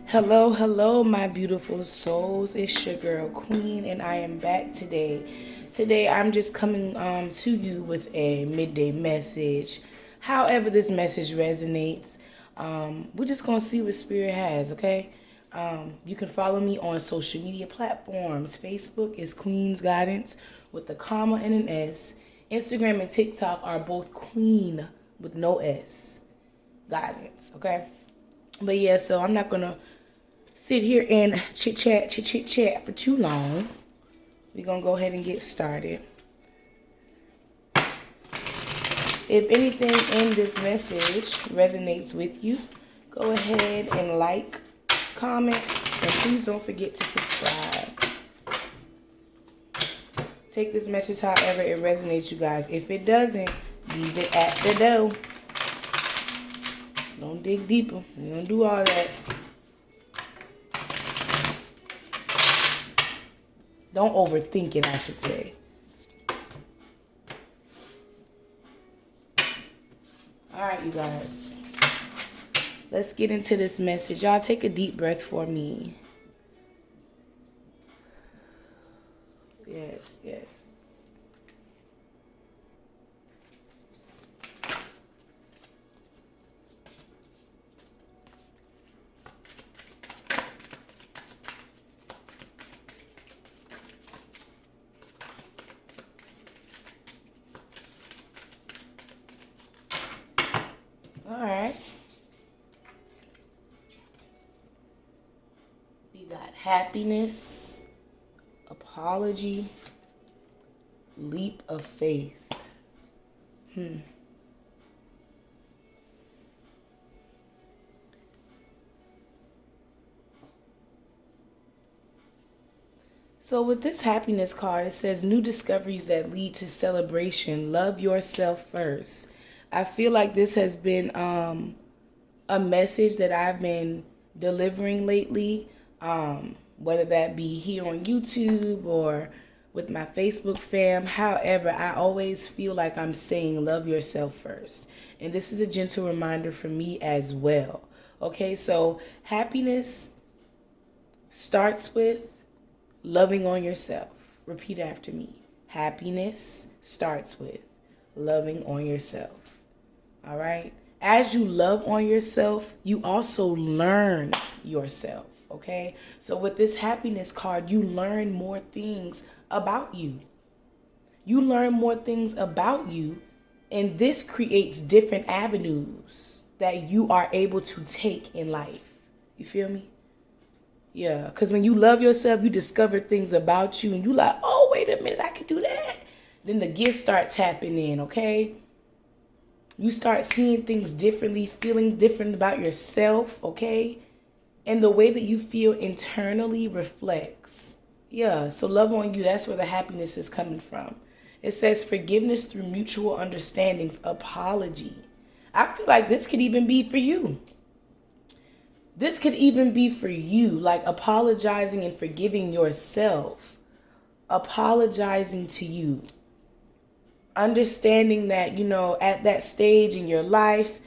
Hello, my beautiful souls. It's your girl Queen, and I am back today. Today, I'm just coming to you with a midday message. However, this message resonates, we're just gonna see what Spirit has. Okay. You can follow me on social media platforms. Facebook is Queen's Guidance with the comma and an S. Instagram and TikTok are both Queen with no S Guidance. Okay. But yeah, so I'm not gonna sit here and chit chat for too long. We're gonna go ahead and get started. If anything in this message resonates with you, go ahead and like, comment, and please don't forget to subscribe. Take this message however it resonates, you guys. If it doesn't, leave it at the door. Don't dig deeper. We don't do all that. Don't overthink it, I should say. All right, you guys. Let's get into this message. Y'all take a deep breath for me. Yes, yes. All right. We got happiness, apology, leap of faith. So with this happiness card, it says new discoveries that lead to celebration. Love yourself first. I feel like this has been a message that I've been delivering lately, whether that be here on YouTube or with my Facebook fam. However, I always feel like I'm saying love yourself first. And this is a gentle reminder for me as well. Okay, so happiness starts with loving on yourself. Repeat after me. Happiness starts with loving on yourself. All right? As you love on yourself, you also learn yourself. Okay? So with this happiness card, you learn more things about you. You learn more things about you, and this creates different avenues that you are able to take in life. You feel me? Yeah, because when you love yourself, you discover things about you, and you like, oh, wait a minute, I can do that. Then the gifts start tapping in, okay? You start seeing things differently, feeling different about yourself, okay? And the way that you feel internally reflects. Yeah, so love on you, that's where the happiness is coming from. It says forgiveness through mutual understandings, apology. I feel like this could even be for you. This could even be for you, like apologizing and forgiving yourself. Apologizing to you. Understanding that, you know, at that stage in your life,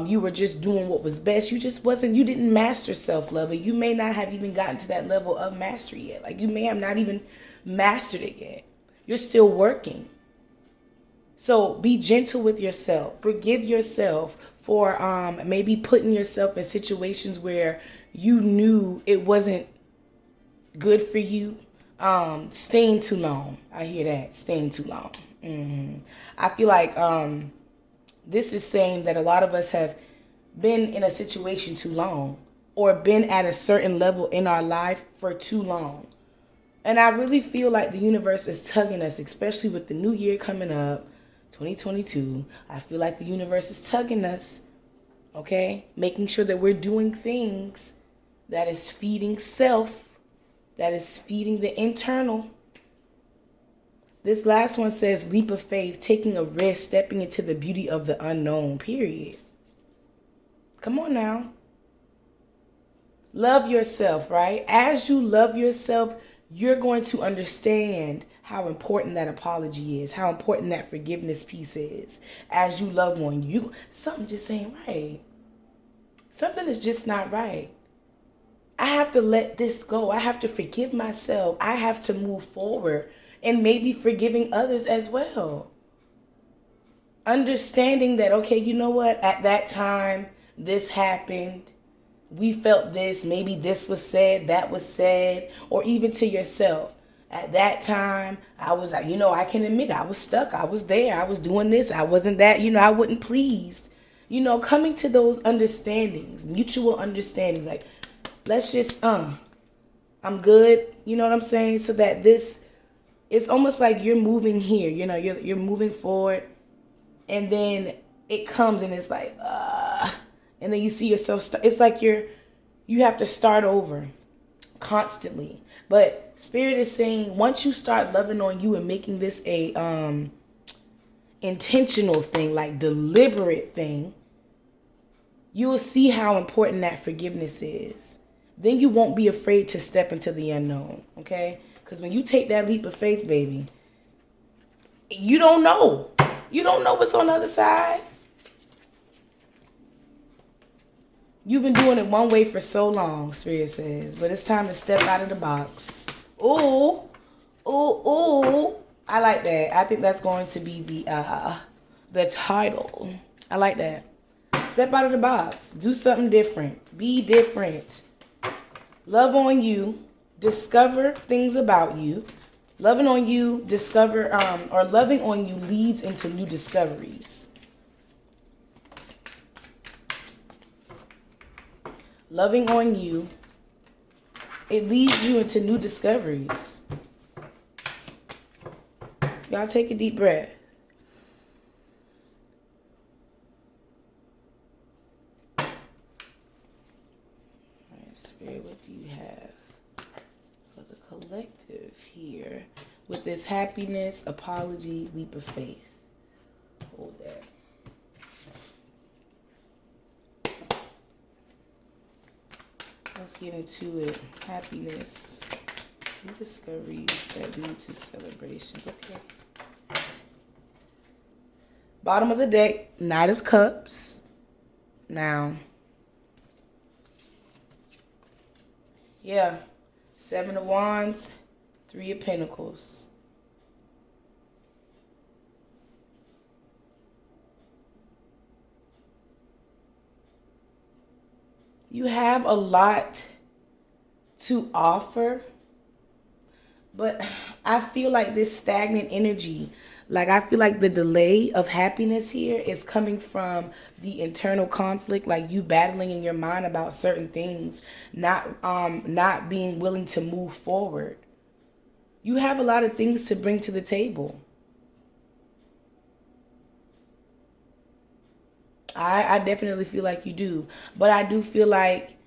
you were just doing what was best. You didn't master self-love. You may not have even gotten to that level of mastery yet. Like you may have not even mastered it yet. You're still working. So be gentle with yourself. Forgive yourself for maybe putting yourself in situations where you knew it wasn't good for you. Staying too long. I hear that. Staying too long. I feel like this is saying that a lot of us have been in a situation too long or been at a certain level in our life for too long. And I really feel like the universe is tugging us, especially with the new year coming up, 2022. I feel like the universe is tugging us, okay? Making sure that we're doing things that is feeding self, that is feeding the internal. This last one says leap of faith, taking a risk, stepping into the beauty of the unknown, period. Come on now. Love yourself, right? As you love yourself, you're going to understand how important that apology is, how important that forgiveness piece is. As you love on you, something just ain't right. Something is just not right. I have to let this go. I have to forgive myself. I have to move forward and maybe forgiving others as well. Understanding that, okay, you know what? At that time, this happened. We felt this. Maybe this was said, that was said, or even to yourself. At that time, I was, I can admit I was stuck. I was there. I was doing this. I wasn't that. I wasn't pleased. Coming to those understandings, mutual understandings, like, let's just, I'm good. You know what I'm saying? So that it's almost like you're moving here. You're moving forward. And then it comes and it's like, and then you see yourself, it's like you have to start over constantly. But Spirit is saying, once you start loving on you and making this a intentional thing, like deliberate thing, you will see how important that forgiveness is. Then you won't be afraid to step into the unknown, okay? Because when you take that leap of faith, baby, you don't know. You don't know what's on the other side. You've been doing it one way for so long, Spirit says, but it's time to step out of the box. Ooh, ooh, ooh. I like that. I think that's going to be the title. I like that. Step out of the box. Do something different. Be different. Love on you. Discover things about you. Loving on you, or loving on you leads into new discoveries. Loving on you, it leads you into new discoveries. Y'all take a deep breath. All right, Spirit, what do you have for the collective here with this happiness, apology, leap of faith? Hold that. Let's get into it. Happiness, new discoveries that lead to celebrations. Okay. Bottom of the deck, Knight of Cups. Now, yeah, Seven of Wands, Three of Pentacles. You have a lot to offer, but I feel like this stagnant energy, like I feel like the delay of happiness here is coming from the internal conflict, like you battling in your mind about certain things, not being willing to move forward. You have a lot of things to bring to the table. I definitely feel like you do. But I do feel like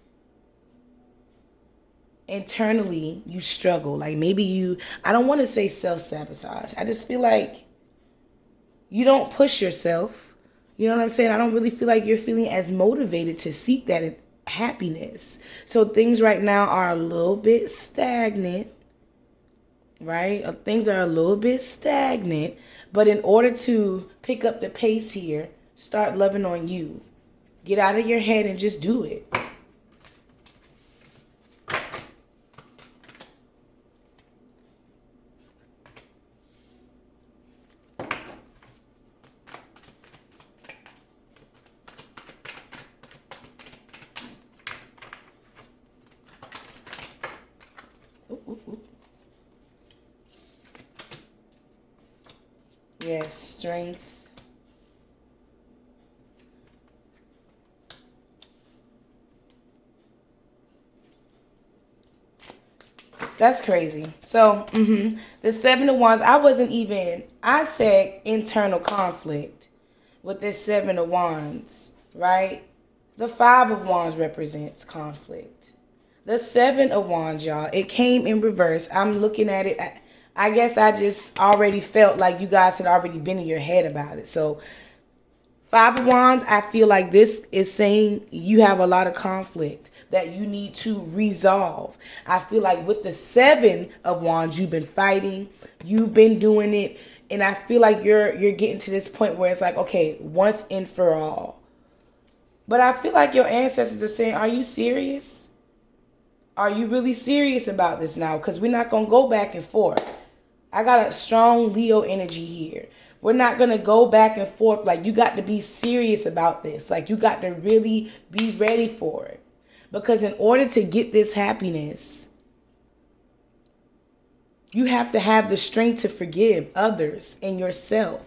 internally you struggle. Like maybe I don't want to say self-sabotage. I just feel like you don't push yourself. You know what I'm saying? I don't really feel like you're feeling as motivated to seek that happiness. So things right now are a little bit stagnant. Right? Things are a little bit stagnant. But in order to pick up the pace here, start loving on you. Get out of your head and just do it. Ooh, ooh, ooh. Yes, strength. That's crazy. So, the Seven of Wands, I said internal conflict with this Seven of Wands, right? The Five of Wands represents conflict. The Seven of Wands, y'all, it came in reverse. I'm looking at it. I guess I just already felt like you guys had already been in your head about it. So, Five of Wands, I feel like this is saying you have a lot of conflict that you need to resolve. I feel like with the Seven of Wands, you've been fighting, you've been doing it, and I feel like you're getting to this point where it's like, okay, once and for all. But I feel like your ancestors are saying, are you serious? Are you really serious about this now? Because we're not going to go back and forth. I got a strong Leo energy here. We're not going to go back and forth. Like, you got to be serious about this. Like, you got to really be ready for it. Because in order to get this happiness, you have to have the strength to forgive others and yourself.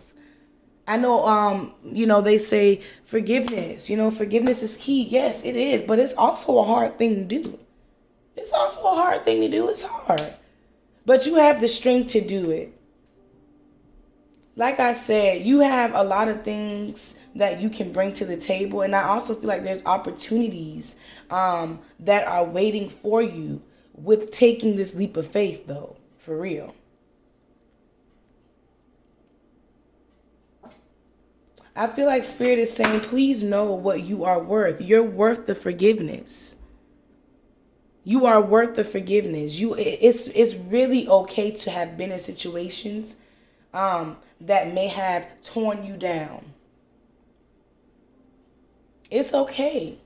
I know, they say forgiveness. Forgiveness is key. Yes, it is. But it's also a hard thing to do. It's also a hard thing to do. It's hard. But you have the strength to do it. Like I said, you have a lot of things that you can bring to the table. And I also feel like there's opportunities that are waiting for you with taking this leap of faith, though, for real. I feel like Spirit is saying, please know what you are worth. You're worth the forgiveness. You are worth the forgiveness. It's really okay to have been in situations that may have torn you down. It's okay.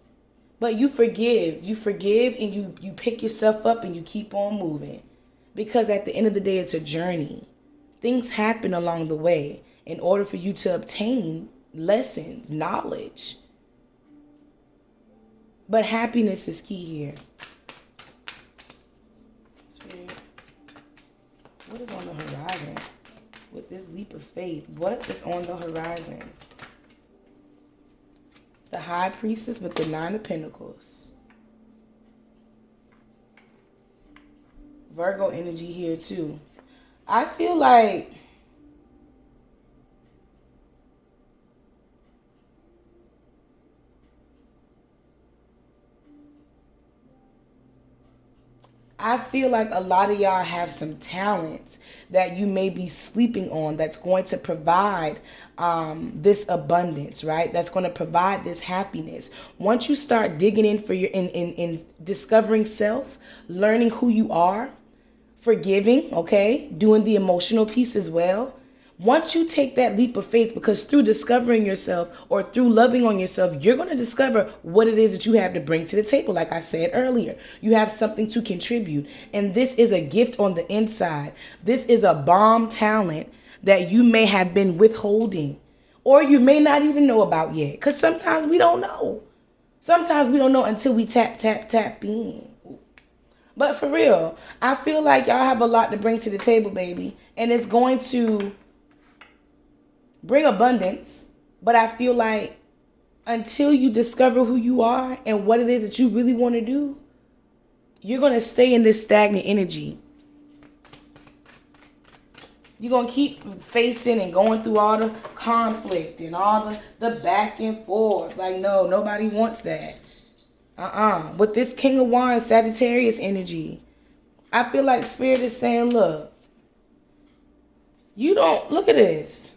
But you forgive. You forgive and you pick yourself up and you keep on moving. Because at the end of the day, it's a journey. Things happen along the way in order for you to obtain lessons, knowledge. But happiness is key here. Spirit, what is on the horizon? With this leap of faith, what is on the horizon? The High Priestess with the Nine of Pentacles. Virgo energy here too. I feel like a lot of y'all have some talents that you may be sleeping on that's going to provide this abundance, right? That's going to provide this happiness. Once you start digging in for in discovering self, learning who you are, forgiving, okay? Doing the emotional piece as well. Once you take that leap of faith, because through discovering yourself or through loving on yourself, you're going to discover what it is that you have to bring to the table. Like I said earlier, you have something to contribute. And this is a gift on the inside. This is a bomb talent that you may have been withholding or you may not even know about yet. Because sometimes we don't know. Sometimes we don't know until we tap in. But for real, I feel like y'all have a lot to bring to the table, baby. And it's going to bring abundance. But I feel like until you discover who you are and what it is that you really want to do, you're going to stay in this stagnant energy. You're going to keep facing and going through all the conflict and all the back and forth. Like, no, nobody wants that. With this King of Wands, Sagittarius energy, I feel like Spirit is saying, look, you don't, look at this.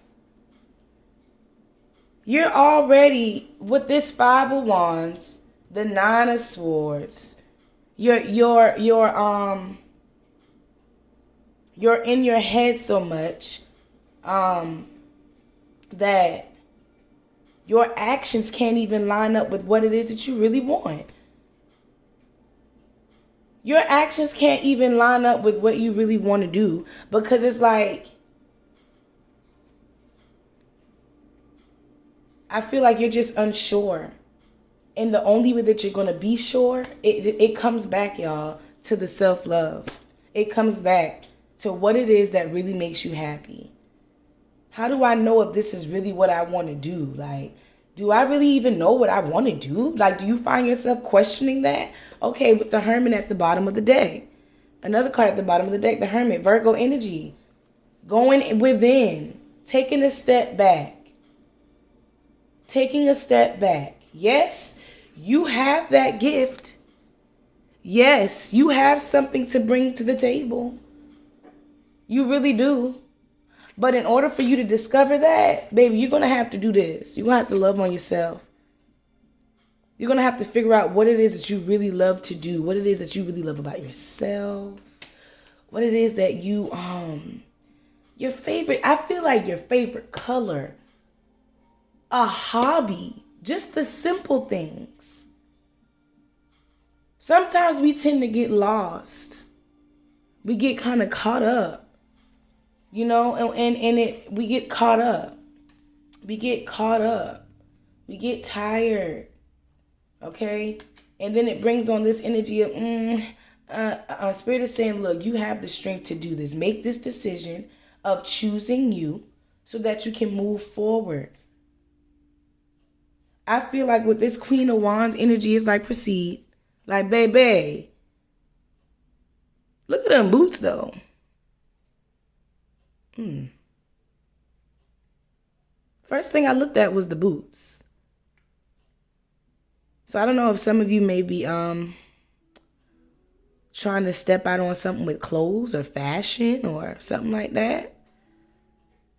You're already, with this Five of Wands, the Nine of Swords, you're in your head so much that your actions can't even line up with what it is that you really want. Your actions can't even line up with what you really want to do, because it's like, I feel like you're just unsure. And the only way that you're going to be sure, it comes back, y'all, to the self-love. It comes back to what it is that really makes you happy. How do I know if this is really what I want to do? Like, do I really even know what I want to do? Like, do you find yourself questioning that? Okay, with the Hermit at the bottom of the deck. Another card at the bottom of the deck, the Hermit, Virgo energy. Going within, taking a step back. Taking a step back. Yes, you have that gift. Yes, you have something to bring to the table. You really do. But in order for you to discover that, baby, you're going to have to do this. You're going to have to love on yourself. You're going to have to figure out what it is that you really love to do. What it is that you really love about yourself. What it is that you, your favorite, I feel like your favorite color, a hobby, just the simple things. Sometimes we tend to get lost. We get kind of caught up. You know, we get caught up. We get caught up. We get tired. Okay? And then it brings on this energy of, Spirit is saying, look, you have the strength to do this. Make this decision of choosing you so that you can move forward. I feel like with this Queen of Wands energy, it's like proceed. Like, baby. Look at them boots, though. First thing I looked at was the boots. So I don't know if some of you may be trying to step out on something with clothes or fashion or something like that.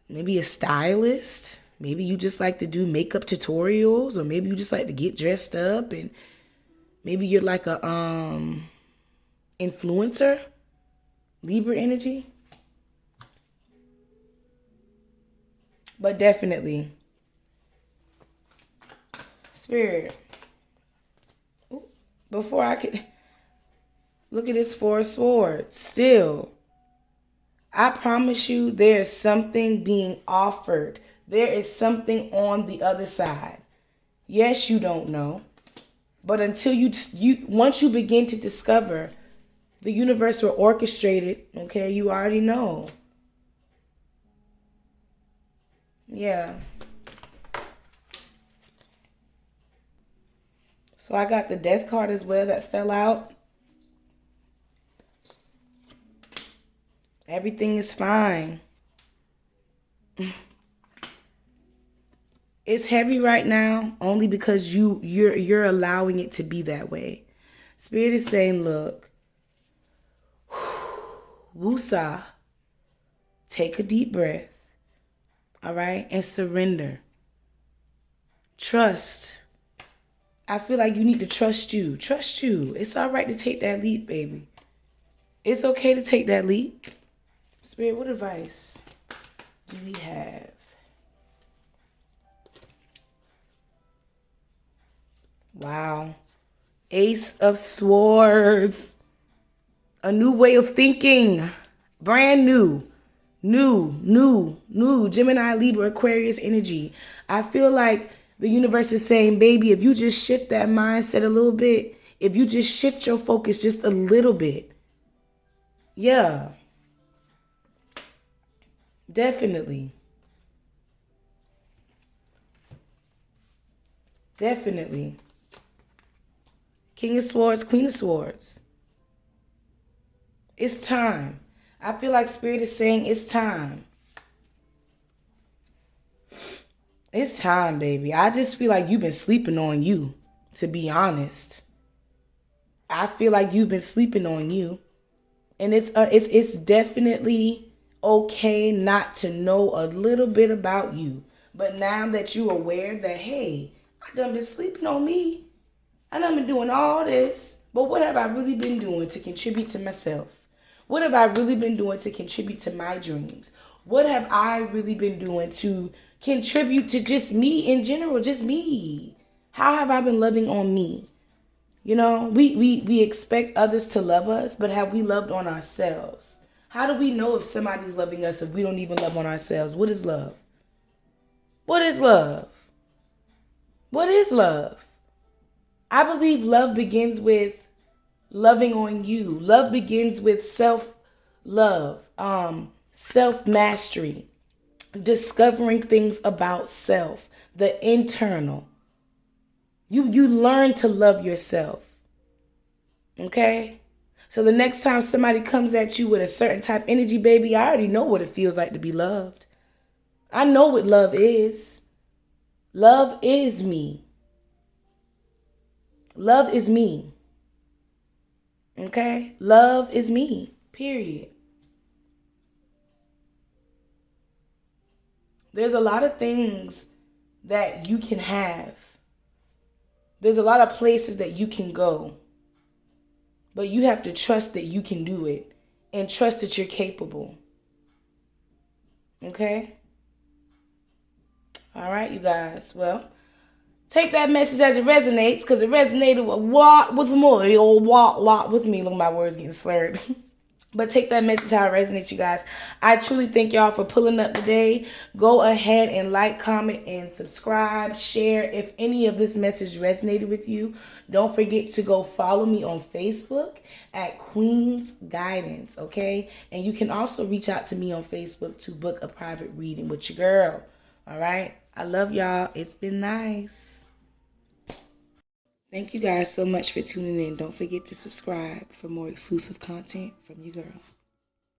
Maybe a stylist. Maybe you just like to do makeup tutorials, or maybe you just like to get dressed up, and maybe you're like a influencer. Libra energy. But definitely, Spirit, before I could look at this Four of Swords, still, I promise you there's something being offered. There is something on the other side. Yes, you don't know. But until once you begin to discover, the universe will orchestrate it, okay, you already know. Yeah. So I got the Death card as well that fell out. Everything is fine. It's heavy right now only because you're allowing it to be that way. Spirit is saying, look, woosah, take a deep breath. All right? And surrender. Trust. I feel like you need to trust you. Trust you. It's all right to take that leap, baby. It's okay to take that leap. Spirit, what advice do we have? Wow. Ace of Swords. A new way of thinking. Brand new. New. Gemini, Libra, Aquarius energy. I feel like the universe is saying, baby, if you just shift that mindset a little bit, if you just shift your focus just a little bit. Yeah. Definitely. Definitely. King of Swords, Queen of Swords. It's time. I feel like Spirit is saying it's time. It's time, baby. I just feel like you've been sleeping on you, to be honest. I feel like you've been sleeping on you. And it's definitely okay not to know a little bit about you. But now that you're aware that, hey, I done been sleeping on me. I done been doing all this. But what have I really been doing to contribute to myself? What have I really been doing to contribute to my dreams? What have I really been doing to contribute to just me in general, just me? How have I been loving on me? You know, we expect others to love us, but have we loved on ourselves? How do we know if somebody's loving us if we don't even love on ourselves? What is love? What is love? What is love? I believe love begins with loving on you. Love begins with self-love, self-mastery, discovering things about self, the internal. You learn to love yourself. Okay? So the next time somebody comes at you with a certain type of energy, baby, I already know what it feels like to be loved. I know what love is. Love is me. Love is me. Okay? Love is me. Period. There's a lot of things that you can have. There's a lot of places that you can go. But you have to trust that you can do it and trust that you're capable. Okay? All right, you guys. Well, take that message as it resonates, because it resonated a lot with me. A lot with me. Look at my words getting slurred. But take that message how it resonates, you guys. I truly thank y'all for pulling up today. Go ahead and like, comment, and subscribe. Share if any of this message resonated with you. Don't forget to go follow me on Facebook at Queen's Guidance, okay? And you can also reach out to me on Facebook to book a private reading with your girl, all right? I love y'all. It's been nice. Thank you guys so much for tuning in. Don't forget to subscribe for more exclusive content from your girl.